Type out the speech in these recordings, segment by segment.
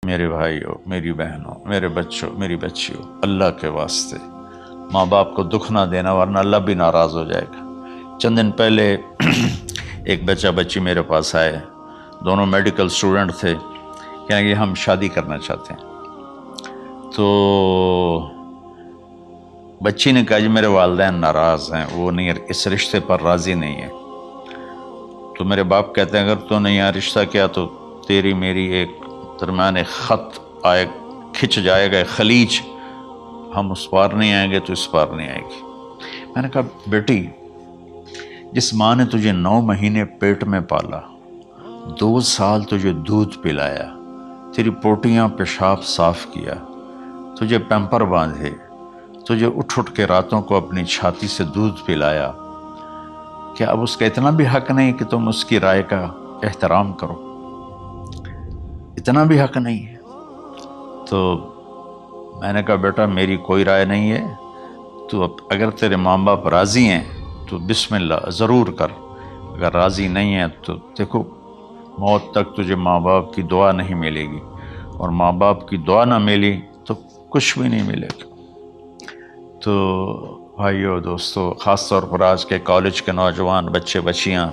میرے بھائیوں، میری بہنوں، میرے بچوں، میری بچیوں، اللہ کے واسطے ماں باپ کو دکھ نہ دینا، ورنہ اللہ بھی ناراض ہو جائے گا۔ چند دن پہلے ایک بچہ بچی میرے پاس آئے، دونوں میڈیکل سٹوڈنٹ تھے، کہیں کہ ہم شادی کرنا چاہتے ہیں۔ تو بچی نے کہا جی میرے والدین ناراض ہیں، وہ نہیں، اس رشتے پر راضی نہیں ہیں۔ تو میرے باپ کہتے ہیں اگر تو نے یہاں رشتہ کیا تو تیری میری ایک درمیان ایک خط آئے، کھچ جائے گا خلیج، ہم اس پار نہیں آئیں گے تو اس پار نہیں آئے گی۔ میں نے کہا بیٹی، جس ماں نے تجھے 9 مہینے پیٹ میں پالا، 2 سال تجھے دودھ پلایا، تیری پوٹیاں پیشاب صاف کیا، تجھے پیمپر باندھے، تجھے اٹھ کے راتوں کو اپنی چھاتی سے دودھ پلایا، کیا اب اس کا اتنا بھی حق نہیں کہ تم اس کی رائے کا احترام کرو؟ اتنا بھی حق نہیں ہے؟ تو میں نے کہا بیٹا میری کوئی رائے نہیں ہے، تو اب اگر تیرے ماں باپ راضی ہیں تو بسم اللہ ضرور کر، اگر راضی نہیں ہیں تو دیکھو موت تک تجھے ماں باپ کی دعا نہیں ملے گی، اور ماں باپ کی دعا نہ ملی تو کچھ بھی نہیں ملے گا۔ تو بھائیو دوستو، خاص طور پر آج کے کالج کے نوجوان بچے بچیاں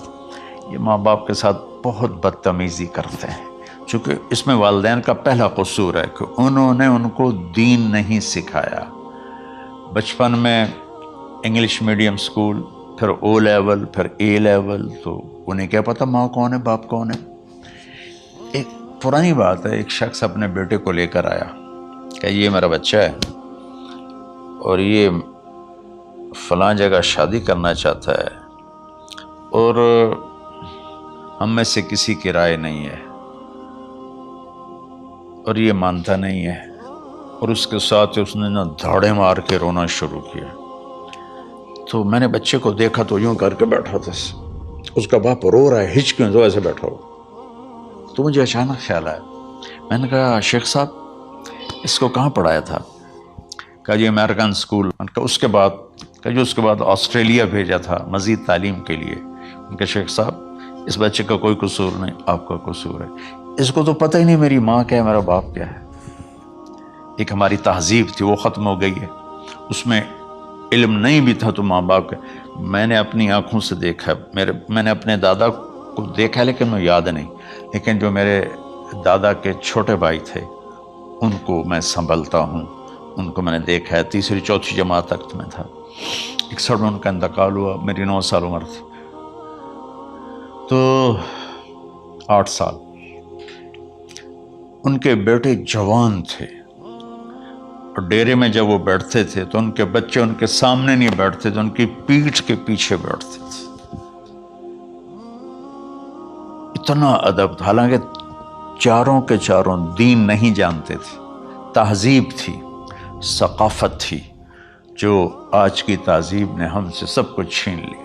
یہ ماں باپ کے ساتھ بہت بدتمیزی کرتے ہیں، چونکہ اس میں والدین کا پہلا قصور ہے کہ انہوں نے ان کو دین نہیں سکھایا۔ بچپن میں انگلش میڈیم سکول، پھر او لیول، پھر اے لیول، تو انہیں کیا پتہ ماں کون ہے باپ کون ہے۔ ایک پرانی بات ہے، ایک شخص اپنے بیٹے کو لے کر آیا کہ یہ میرا بچہ ہے اور یہ فلاں جگہ شادی کرنا چاہتا ہے، اور ہم میں سے کسی کی رائے نہیں ہے، اور یہ مانتا نہیں ہے، اور اس کے ساتھ اس نے دھاڑے مار کے رونا شروع کیا۔ تو میں نے بچے کو دیکھا تو یوں کر کے بیٹھا تھا، اس کا باپ رو رہا ہے، ہچ کیوں تو ایسے بیٹھا ہو۔ تو مجھے اچانک خیال آیا، میں نے کہا شیخ صاحب اس کو کہاں پڑھایا تھا؟ کہا جی امریکن اسکول۔ اس کے بعد آسٹریلیا بھیجا تھا مزید تعلیم کے لیے۔ ان کے شیخ صاحب اس بچے کا کوئی قصور نہیں، آپ کا قصور ہے، اس کو تو پتہ ہی نہیں میری ماں کیا ہے، میرا باپ کیا ہے۔ ایک ہماری تہذیب تھی وہ ختم ہو گئی ہے، اس میں علم نہیں بھی تھا تو ماں باپ کا۔ میں نے اپنی آنکھوں سے دیکھا، میں نے اپنے دادا کو دیکھا لیکن مجھے یاد نہیں، لیکن جو میرے دادا کے چھوٹے بھائی تھے ان کو میں سنبھلتا ہوں، ان کو میں نے دیکھا ہے، 3ری 4تھی جماعت تک میں تھا۔ 61 میں ان کا انتقال ہوا، میری 9 سال عمر تھی، تو 8 سال۔ ان کے بیٹے جوان تھے، اور ڈیرے میں جب وہ بیٹھتے تھے تو ان کے بچے ان کے سامنے نہیں بیٹھتے تھے، ان کی پیٹھ کے پیچھے بیٹھتے تھے۔ اتنا ادب تھا، حالانکہ چاروں کے چاروں دین نہیں جانتے تھے، تہذیب تھی، ثقافت تھی، جو آج کی تہذیب نے ہم سے سب کچھ چھین لیا۔